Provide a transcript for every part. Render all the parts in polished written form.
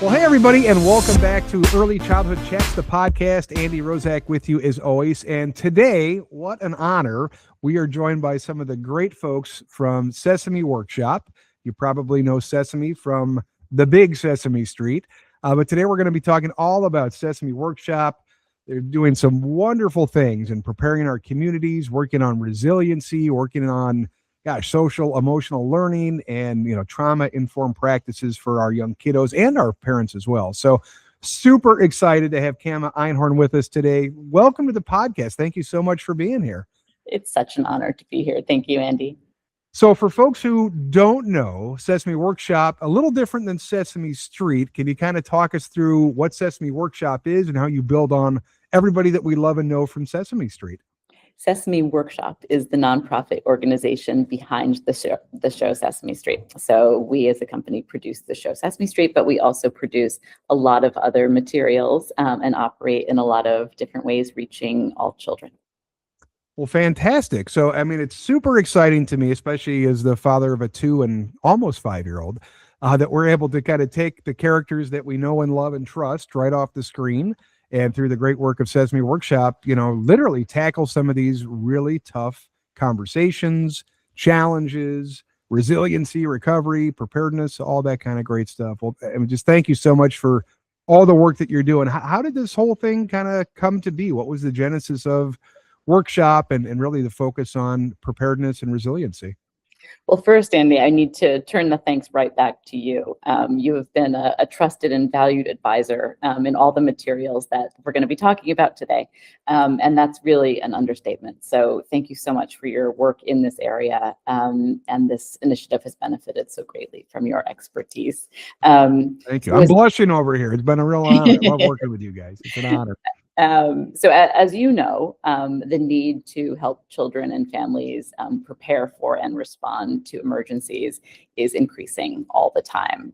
Well, hey, everybody, and welcome back to Early Childhood Chats, the podcast. Andy Roszak with you as always. And today, what an honor. We are joined by some of the great folks from Sesame Workshop. You probably know Sesame from the big Sesame Street. But today we're going to be talking all about Sesame Workshop. They're doing some wonderful things and preparing our communities, working on resiliency, working on social, emotional learning and, trauma-informed practices for our young kiddos and our parents as well. So super excited to have Kama Einhorn with us today. Welcome to the podcast. Thank you so much for being here. It's such an honor to be here. Thank you, Andy. So for folks who don't know, Sesame Workshop, a little different than Sesame Street. Can you kind of talk us through what Sesame Workshop is and how you build on everybody that we love and know from Sesame Street? Sesame Workshop is the nonprofit organization behind the show Sesame Street. So we as a company produce the show Sesame Street, but we also produce a lot of other materials and operate in a lot of different ways, reaching all children. Well, fantastic. So, it's super exciting to me, especially as the father of a 2 and almost 5-year-old, that we're able to kind of take the characters that we know and love and trust right off the screen, and through the great work of Sesame Workshop, literally tackle some of these really tough conversations, challenges, resiliency, recovery, preparedness, all that kind of great stuff. Well, just thank you so much for all the work that you're doing. How did this whole thing kind of come to be? What was the genesis of Workshop and really the focus on preparedness and resiliency? Well, first, Andy, I need to turn the thanks right back to you. You have been a trusted and valued advisor in all the materials that we're going to be talking about today. And that's really an understatement. So thank you so much for your work in this area. And this initiative has benefited so greatly from your expertise. Thank you. I'm blushing over here. It's been a real honor. I love working with you guys. It's an honor. So as you know, the need to help children and families prepare for and respond to emergencies is increasing all the time.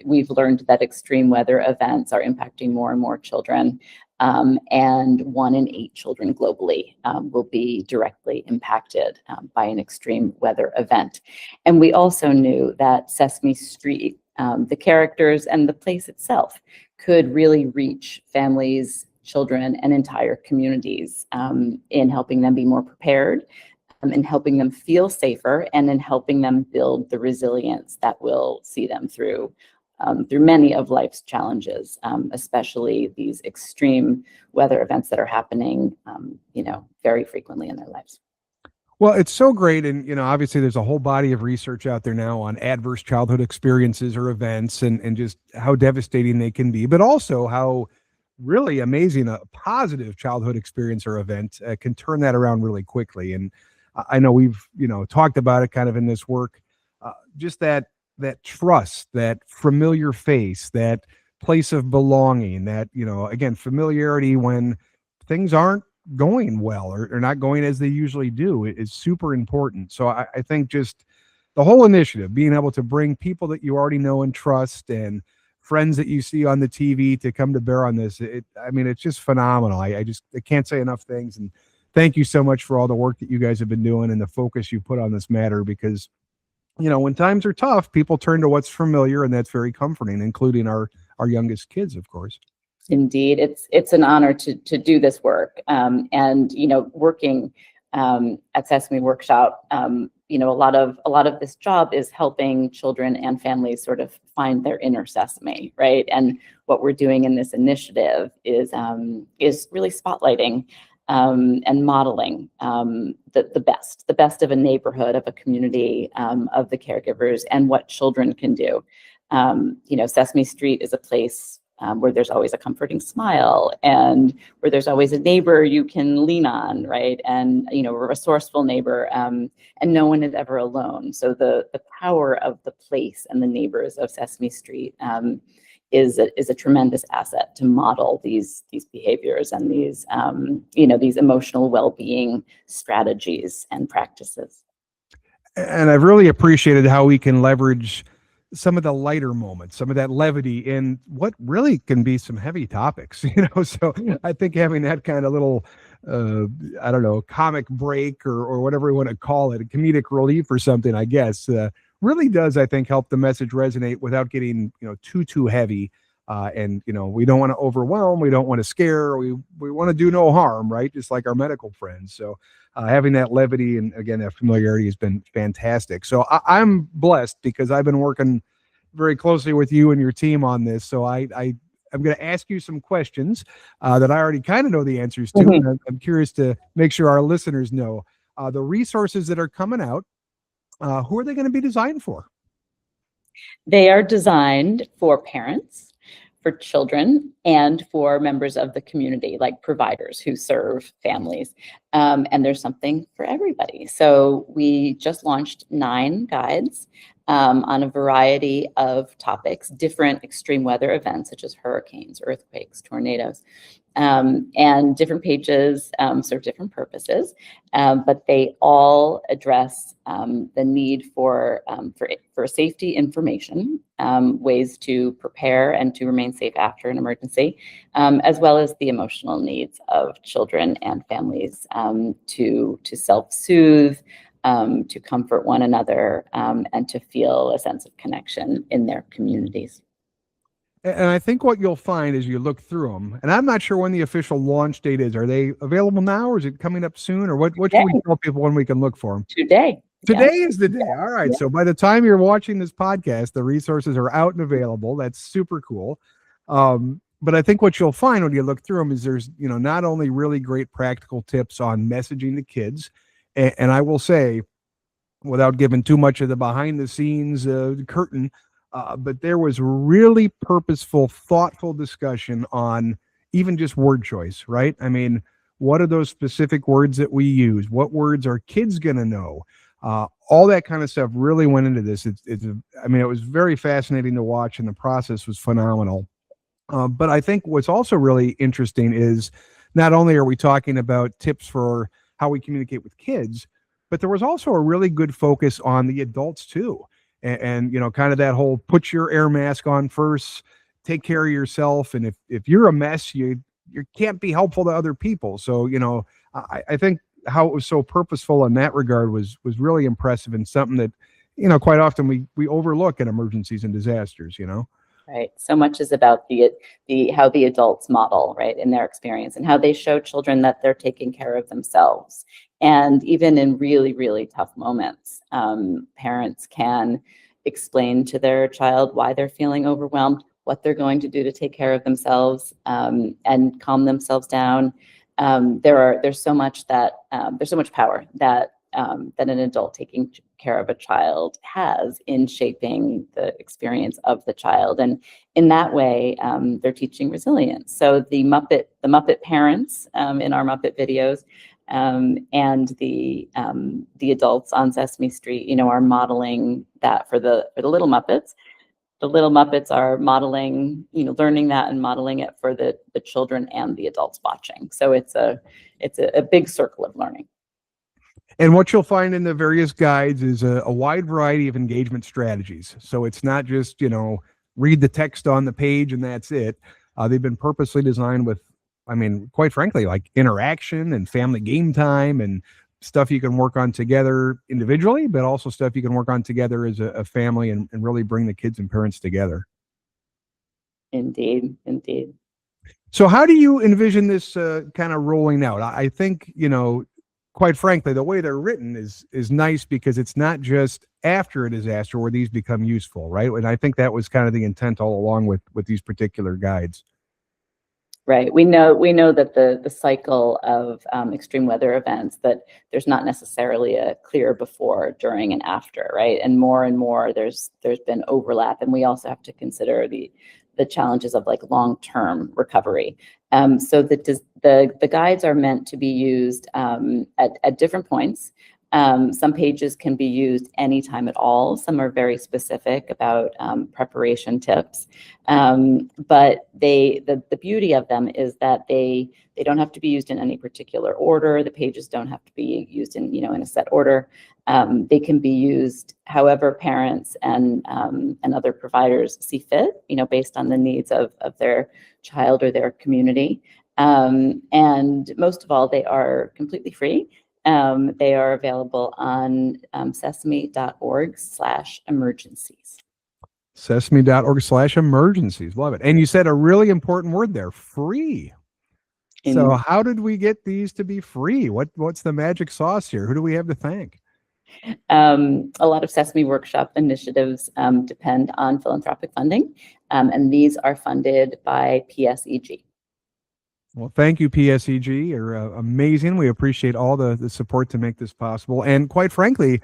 We've learned that extreme weather events are impacting more and more children, and 1 in 8 children globally will be directly impacted by an extreme weather event. And we also knew that Sesame Street, the characters and the place itself, could really reach families, children, and entire communities in helping them be more prepared, in helping them feel safer, and in helping them build the resilience that will see them through many of life's challenges, especially these extreme weather events that are happening, very frequently in their lives. Well, it's so great. And, obviously there's a whole body of research out there now on adverse childhood experiences or events and just how devastating they can be, but also how really amazing a positive childhood experience or event can turn that around really quickly. And I know we've talked about it kind of in this work, just that trust, that familiar face, that place of belonging, that again, familiarity when things aren't going well or not going as they usually do is super important. So I think just the whole initiative, being able to bring people that you already know and trust and friends that you see on the TV to come to bear on this. It's just phenomenal. I can't say enough things. And thank you so much for all the work that you guys have been doing and the focus you put on this matter, because, when times are tough, people turn to what's familiar, and that's very comforting, including our youngest kids, of course. Indeed. It's an honor to do this work. Working at Sesame Workshop, a lot of this job is helping children and families sort of find their inner Sesame, right? And what we're doing in this initiative is really spotlighting and modeling the best of a neighborhood, of a community, of the caregivers, and what children can do. Sesame Street is a place where there's always a comforting smile, and where there's always a neighbor you can lean on, right? And, a resourceful neighbor, and no one is ever alone. So the power of the place and the neighbors of Sesame Street is a tremendous asset to model these behaviors and these emotional well-being strategies and practices. And I've really appreciated how we can leverage some of the lighter moments, some of that levity in what really can be some heavy topics, so I think having that kind of little, comic break or whatever we want to call it, a comedic relief or something, I guess, really does, I think, help the message resonate without getting, too heavy. And we don't want to overwhelm, we don't want to scare, we want to do no harm, right? Just like our medical friends. So having that levity and again that familiarity has been fantastic. So I'm blessed because I've been working very closely with you and your team on this. So I'm going to ask you some questions that I already kind of know the answers to. Mhm. And I'm curious to make sure our listeners know the resources that are coming out. Who are they going to be designed for? They are designed for parents, for children, and for members of the community, like providers who serve families. And there's something for everybody. So we just launched 9 guides on a variety of topics, different extreme weather events such as hurricanes, earthquakes, tornadoes. And different pages serve different purposes, but they all address the need for safety information, ways to prepare and to remain safe after an emergency, as well as the emotional needs of children and families to self-soothe, to comfort one another, and to feel a sense of connection in their communities. And I think what you'll find as you look through them, and I'm not sure when the official launch date is. Are they available now, or is it coming up soon, or what should we tell people when we can look for them? Today. Today Yeah. is the day. All right. Yeah. So by the time you're watching this podcast, the resources are out and available. That's super cool. But I think what you'll find when you look through them is there's, not only really great practical tips on messaging to kids, and I will say, without giving too much of the behind the scenes curtain, but there was really purposeful, thoughtful discussion on even just word choice, right? I mean, what are those specific words that we use? What words are kids going to know? All that kind of stuff really went into this. I mean, it was very fascinating to watch, and the process was phenomenal. But I think what's also really interesting is not only are we talking about tips for how we communicate with kids, but there was also a really good focus on the adults too. And kind of that whole put your air mask on first, take care of yourself. And if you're a mess, you can't be helpful to other people. So, I think how it was so purposeful in that regard was really impressive, and something that, quite often we overlook in emergencies and disasters. Right. So much is about the how the adults model, right, in their experience, and how they show children that they're taking care of themselves. And even in really, really tough moments, parents can explain to their child why they're feeling overwhelmed, what they're going to do to take care of themselves, and calm themselves down. There's so much power that an adult taking care of a child has in shaping the experience of the child, and in that way, they're teaching resilience. So the Muppet parents in our Muppet videos, and the adults on Sesame Street, are modeling that for the Little Muppets. The Little Muppets are modeling, learning that and modeling it for the children and the adults watching. So it's a big circle of learning. And what you'll find in the various guides is a wide variety of engagement strategies. So it's not just, read the text on the page and that's it. They've been purposely designed with, I mean, quite frankly, like interaction and family game time and stuff you can work on together individually, but also stuff you can work on together as a family and really bring the kids and parents together. Indeed, indeed. So how do you envision this kind of rolling out? I think, quite frankly, the way they're written is nice because it's not just after a disaster where these become useful, right? And I think that was kind of the intent all along with these particular guides. Right. We know that the cycle of extreme weather events, that there's not necessarily a clear before, during, and after, right? And more there's been overlap, and we also have to consider the challenges of like long-term recovery. So the guides are meant to be used at different points. Some pages can be used anytime at all. Some are very specific about preparation tips. But the beauty of them is that they don't have to be used in any particular order. The pages don't have to be used in a set order. They can be used however parents and other providers see fit, based on the needs of their child or their community. And most of all, they are completely free. They are available on sesame.org/emergencies. Sesame.org/emergencies. Love it. And you said a really important word there, free. So In how did we get these to be free? What's the magic sauce here? Who do we have to thank? A lot of Sesame Workshop initiatives depend on philanthropic funding, and these are funded by PSEG. Well, thank you, PSEG. You're amazing. We appreciate all the support to make this possible. And quite frankly,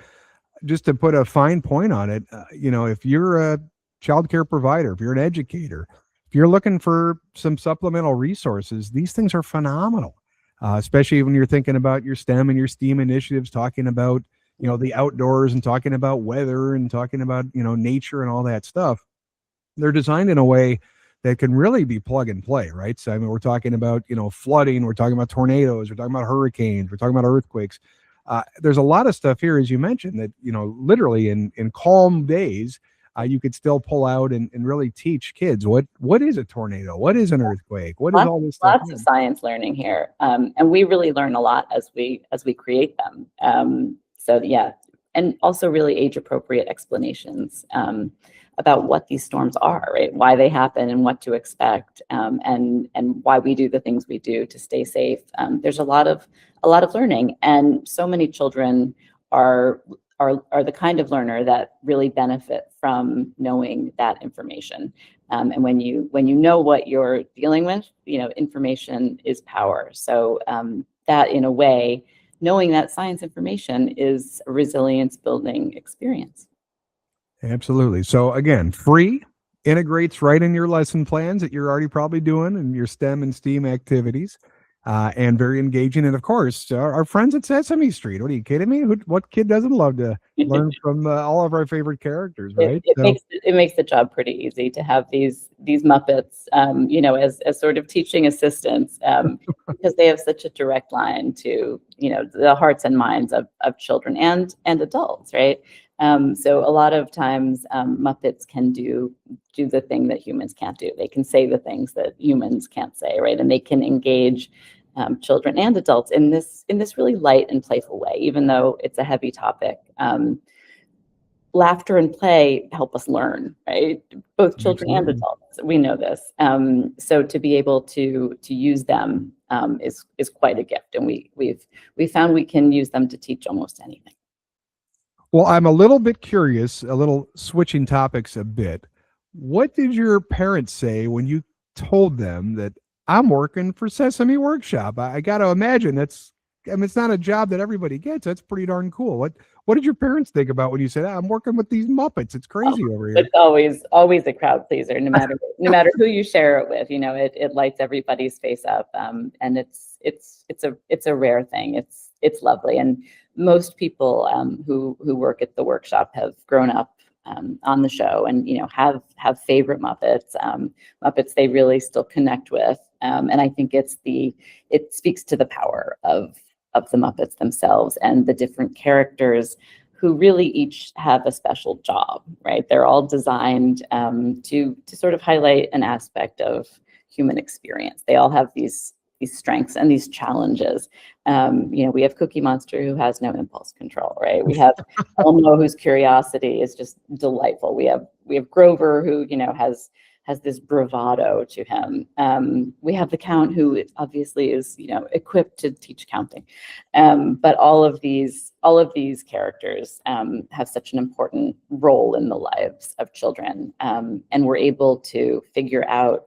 just to put a fine point on it, if you're a child care provider, if you're an educator, if you're looking for some supplemental resources, these things are phenomenal, especially when you're thinking about your STEM and your STEAM initiatives, talking about, the outdoors and talking about weather and talking about, nature and all that stuff. They're designed in a way that can really be plug and play, right? So, I mean, we're talking about, flooding, we're talking about tornadoes, we're talking about hurricanes, we're talking about earthquakes. There's a lot of stuff here, as you mentioned, that, literally in calm days, you could still pull out and really teach kids what is a tornado, what is an earthquake, what is all this stuff. Lots of science learning here, and we really learn a lot as we create them. So yeah, and also really age appropriate explanations about what these storms are, right? Why they happen and what to expect, and why we do the things we do to stay safe. There's a lot of learning, and so many children are the kind of learner that really benefit from knowing that information. And when you know what you're dealing with, information is power. So that, in a way, knowing that science information is a resilience building experience. Absolutely. So again, free, integrates right in your lesson plans that you're already probably doing and your STEM and STEAM activities, and very engaging. And of course, our friends at Sesame Street. What are you kidding me? What kid doesn't love to learn from all of our favorite characters, right? It makes the job pretty easy to have these Muppets, as sort of teaching assistants, because they have such a direct line to the hearts and minds of children and adults, right? So a lot of times Muppets can do the thing that humans can't do. They can say the things that humans can't say, right? And they can engage children and adults in this really light and playful way, even though it's a heavy topic. Laughter and play help us learn, right? Both children and adults. We know this. So to be able to use them is quite a gift, and we've found we can use them to teach almost anything. Well, I'm a little bit curious, a little switching topics a bit. What did your parents say when you told them that I'm working for Sesame Workshop? I got to imagine it's not a job that everybody gets. That's pretty darn cool. What did your parents think about when you said, I'm working with these Muppets? It's crazy over here. It's always a crowd pleaser, no matter who you share it with. It lights everybody's face up, and it's a rare thing. It's lovely, and most people who work at the workshop have grown up on the show, and have favorite Muppets, Muppets they really still connect with, and I think it speaks to the power of the Muppets themselves and the different characters who really each have a special job, right? They're all designed to sort of highlight an aspect of human experience. They all have these strengths and these challenges. We have Cookie Monster, who has no impulse control, right? We have Elmo, whose curiosity is just delightful. We have Grover, who has this bravado to him. We have the Count, who obviously is equipped to teach counting. But all of these characters have such an important role in the lives of children, and we're able to figure out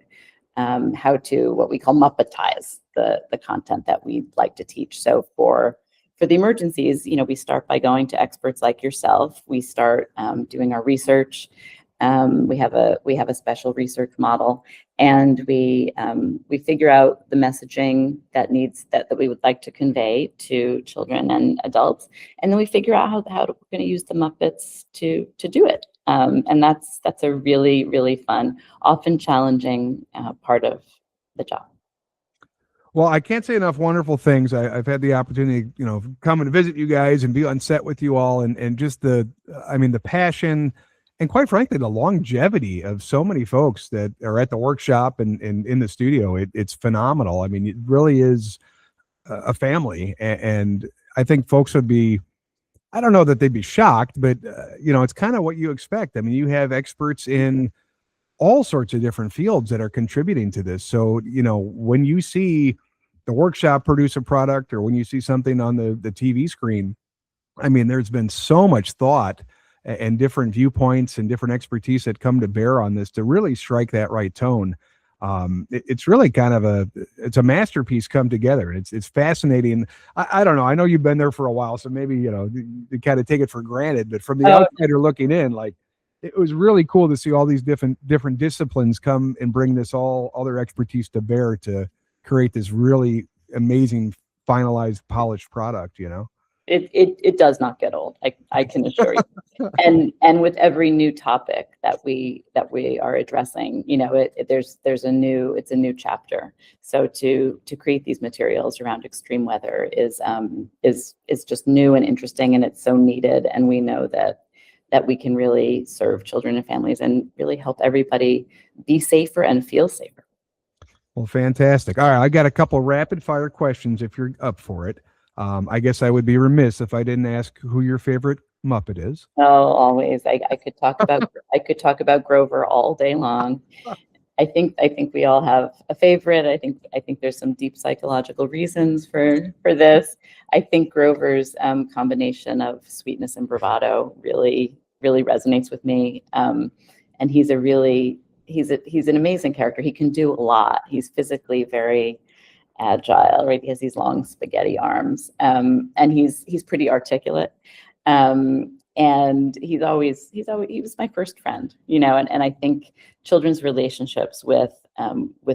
how to what we call Muppetize the content that we'd like to teach. So for the emergencies, we start by going to experts like yourself. We start doing our research. We have a special research model, and we figure out the messaging that we would like to convey to children and adults, and then we figure out how we're going to use the Muppets to do it. And that's a really, really fun, often challenging part of the job. Well, I can't say enough wonderful things. I've had the opportunity, come and visit you guys and be on set with you all, and just the passion and, quite frankly, the longevity of so many folks that are at the workshop and in the studio. It's phenomenal. I mean, it really is a family, and I think folks would be I don't know that they'd be shocked, but it's kind of what you expect. I mean, you have experts in all sorts of different fields that are contributing to this. So, when you see the workshop produce a product, or when you see something on the TV screen, I mean, there's been so much thought and different viewpoints and different expertise that come to bear on this to really strike that right tone. It's really kind of it's a masterpiece come together. It's fascinating. I don't know. I know you've been there for a while, so maybe, you kind of take it for granted, but from the outsider looking in, like, it was really cool to see all these different disciplines come and bring all their expertise to bear to create this really amazing, finalized, polished product, It does not get old. I can assure you. And with every new topic that we are addressing, there's a new chapter. So to create these materials around extreme weather is just new and interesting, and it's so needed. And we know that we can really serve children and families and really help everybody be safer and feel safer. Well, fantastic. All right, I got a couple rapid fire questions if you're up for it. I guess I would be remiss if I didn't ask who your favorite Muppet is. Oh, always. I could talk about Grover all day long. I think we all have a favorite. I think there's some deep psychological reasons for this. I think Grover's combination of sweetness and bravado really resonates with me. And he's an amazing character. He can do a lot. He's physically very agile, right? He has these long spaghetti arms, and he's pretty articulate. And he was my first friend, and I think children's relationships with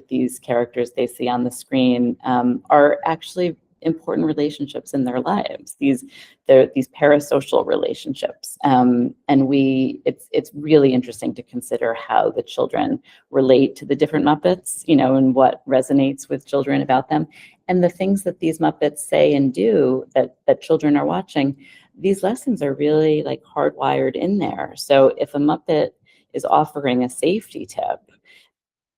these characters they see on the screen are actually important relationships in their lives. These parasocial relationships, and it's really interesting to consider how the children relate to the different Muppets, and what resonates with children about them, and the things that these Muppets say and do that children are watching. These lessons are really like hardwired in there. So if a Muppet is offering a safety tip,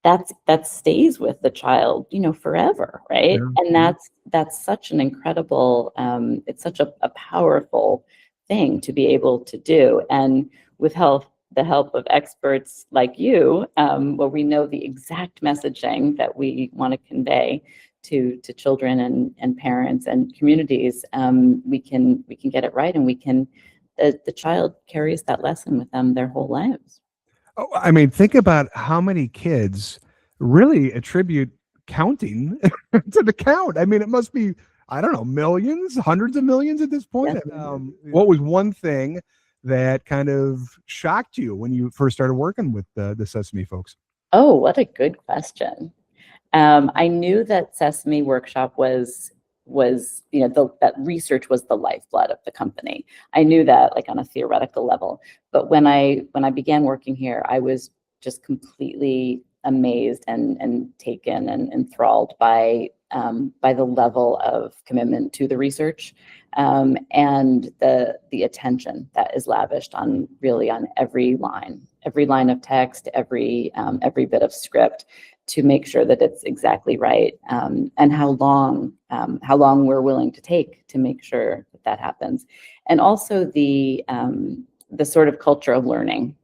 that stays with the child, forever, right? Yeah. And that's such an incredible, it's such a powerful thing to be able to do. And with the help of experts like you, where we know the exact messaging that we want to convey to children and parents and communities, we can get it right, and the child carries that lesson with them their whole lives. Oh, I mean, think about how many kids really attribute counting to the count. I mean, it must be, I don't know, millions, hundreds of millions at this point. What was one thing that kind of shocked you when you first started working with the Sesame folks? Oh, what a good question. I knew that Sesame Workshop was that research was the lifeblood of the company. I knew that, like, on a theoretical level. But when I began working here, I was just completely amazed and taken and enthralled by the level of commitment to the research, and the attention that is lavished on every line of text, every bit of script, to make sure that it's exactly right, and how long we're willing to take to make sure that happens, and also the sort of culture of learning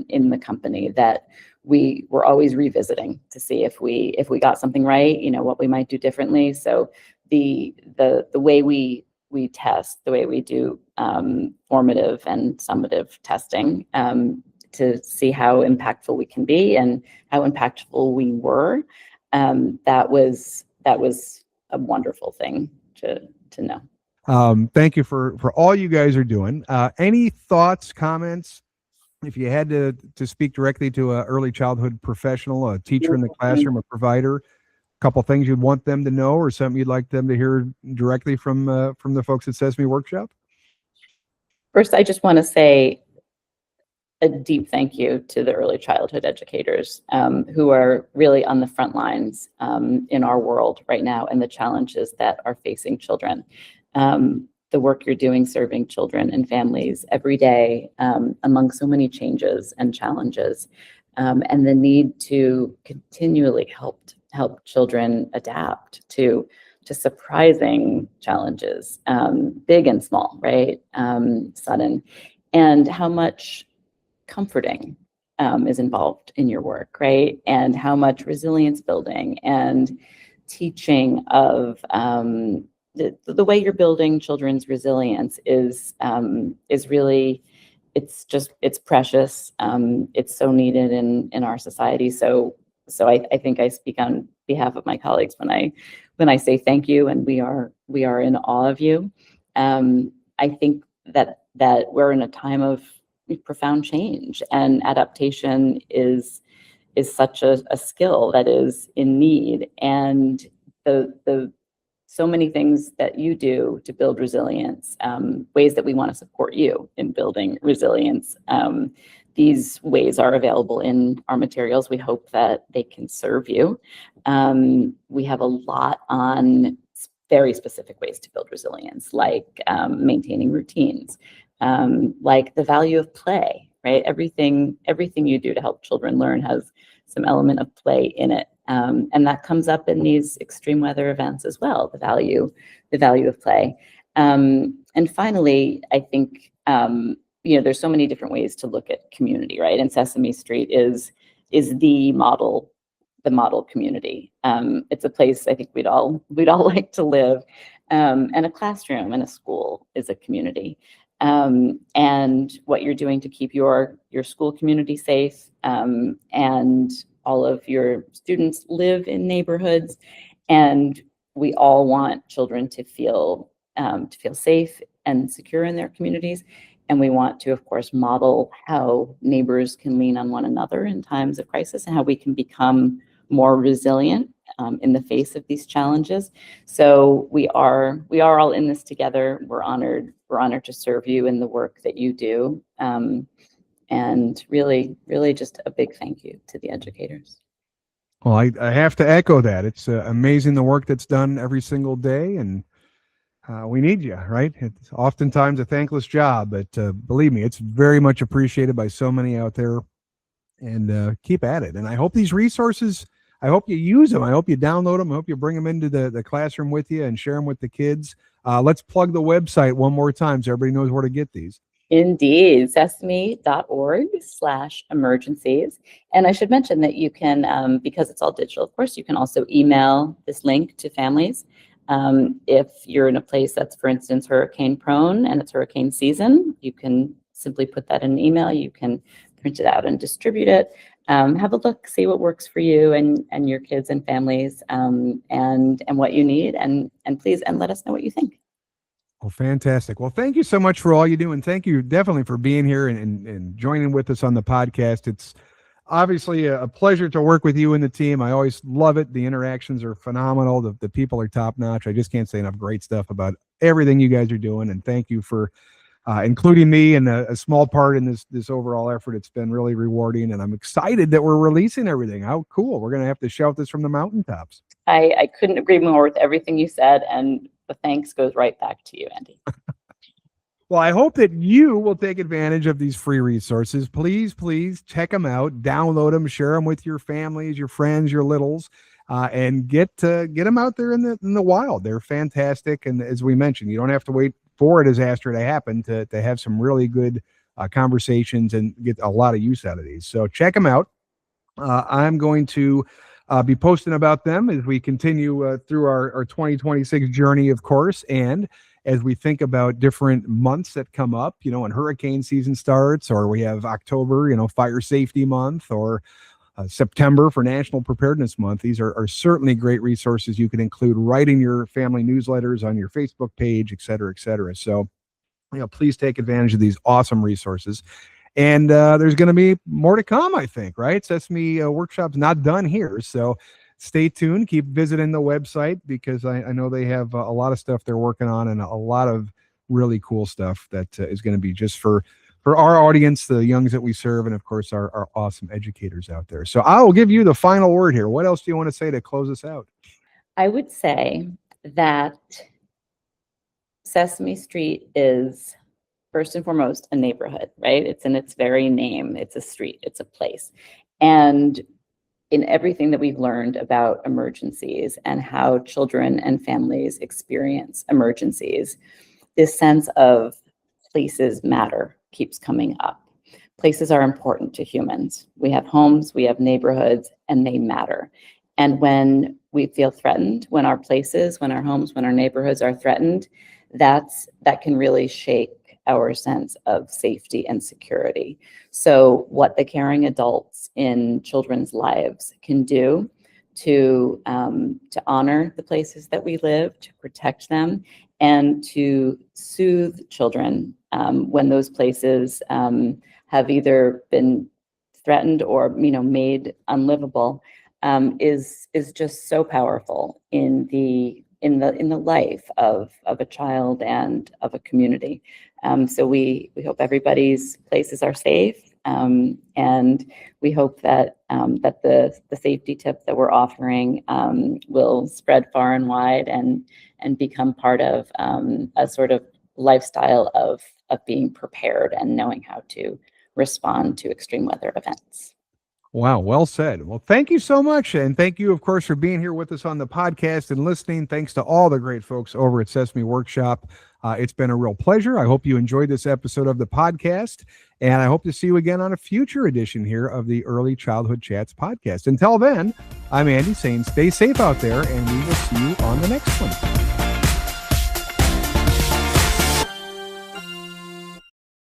in the company that we were always revisiting to see if we got something right, what we might do differently. So the way we test, the way we do formative and summative testing, to see how impactful we can be and how impactful we were, that was a wonderful thing to know. Thank you for all you guys are doing. Any thoughts, comments? If you had to speak directly to an early childhood professional, a teacher in the classroom, a provider, a couple things you'd want them to know, or something you'd like them to hear directly from the folks at Sesame Workshop? First, I just want to say a deep thank you to the early childhood educators, who are really on the front lines in our world right now, and the challenges that are facing children. The work you're doing serving children and families every day, among so many changes and challenges, and the need to continually help children adapt to surprising challenges, big and small, right? Sudden, and how much comforting is involved in your work, right? And how much resilience building and teaching of the way you're building children's resilience is really, it's precious. It's so needed in our society. So I think I speak on behalf of my colleagues when I say thank you, and we are in awe of you. I think that we're in a time of profound change, and adaptation is such a skill that is in need. And the so many things that you do to build resilience, ways that we want to support you in building resilience. These ways are available in our materials. We hope that they can serve you. We have a lot on very specific ways to build resilience, like maintaining routines, like the value of play, right? Everything you do to help children learn has some element of play in it. And that comes up in these extreme weather events as well, the value of play. And finally, I think, there's so many different ways to look at community, right? And Sesame Street is the model community. It's a place I think we'd all like to live. And a classroom and a school is a community. And what you're doing to keep your school community safe, and all of your students live in neighborhoods, and we all want children to feel safe and secure in their communities. And we want to, of course, model how neighbors can lean on one another in times of crisis, and how we can become more resilient in the face of these challenges. So we are all in this together. We're honored to serve you in the work that you do. And really, really just a big thank you to the educators. Well, I have to echo that. It's amazing the work that's done every single day, and we need you, right? It's oftentimes a thankless job, but believe me, it's very much appreciated by so many out there. And keep at it. And I hope these resources, I hope you use them. I hope you download them. I hope you bring them into the classroom with you and share them with the kids. Let's plug the website one more time so everybody knows where to get these. Indeed, sesame.org/emergencies. And I should mention that you can, because it's all digital, of course, you can also email this link to families. If you're in a place that's, for instance, hurricane prone and it's hurricane season, you can simply put that in an email. You can print it out and distribute it. Have a look, see what works for you and your kids and families, and what you need, and please, and let us know what you think. Well, fantastic. Well, thank you so much for all you do, and thank you definitely for being here and joining with us on the podcast. It's obviously a pleasure to work with you and the team. I always love it. The interactions are phenomenal. The people are top notch. I just can't say enough great stuff about everything you guys are doing, and thank you for including me in a small part in this overall effort. It's been really rewarding, and I'm excited that we're releasing everything. How cool. We're going to have to shout this from the mountaintops. I couldn't agree more with everything you said, and the thanks goes right back to you, Andy. Well, I hope that you will take advantage of these free resources. Please check them out, download them, share them with your families, your friends, your littles, and get them out there in the wild. They're fantastic. And as we mentioned, you don't have to wait for a disaster to happen to have some really good conversations and get a lot of use out of these. So check them out. I'm going to be posting about them as we continue through our 2026 journey, of course, and as we think about different months that come up, when hurricane season starts, or we have October, fire safety month, or September for National Preparedness Month. These are certainly great resources you can include right in your family newsletters, on your Facebook page, et cetera, et cetera. So, please take advantage of these awesome resources. And there's going to be more to come, I think, right? Sesame Workshop's not done here. So stay tuned. Keep visiting the website, because I know they have a lot of stuff they're working on, and a lot of really cool stuff that is going to be just for our audience, the youngs that we serve, and of course our awesome educators out there. So I will give you the final word here. What else do you want to say to close us out? I would say that Sesame Street is first and foremost a neighborhood, right? It's in its very name. It's a street, it's a place. And in everything that we've learned about emergencies and how children and families experience emergencies, this sense of places matter keeps coming up. Places are important to humans. We have homes, we have neighborhoods, and they matter. And when we feel threatened, when our places, when our homes, when our neighborhoods are threatened, that can really shake our sense of safety and security. So what the caring adults in children's lives can do to honor the places that we live, to protect them, and to soothe children when those places have either been threatened or made unlivable, is just so powerful in the life of a child and of a community. So we hope everybody's places are safe, and we hope that the safety tips that we're offering will spread far and wide and become part of a sort of lifestyle of being prepared and knowing how to respond to extreme weather events. Wow, well said. Well, thank you so much. And thank you, of course, for being here with us on the podcast and listening. Thanks to all the great folks over at Sesame Workshop. It's been a real pleasure. I hope you enjoyed this episode of the podcast, and I hope to see you again on a future edition here of the Early Childhood Chats podcast. Until then, I'm Andy saying stay safe out there, and we will see you on the next one.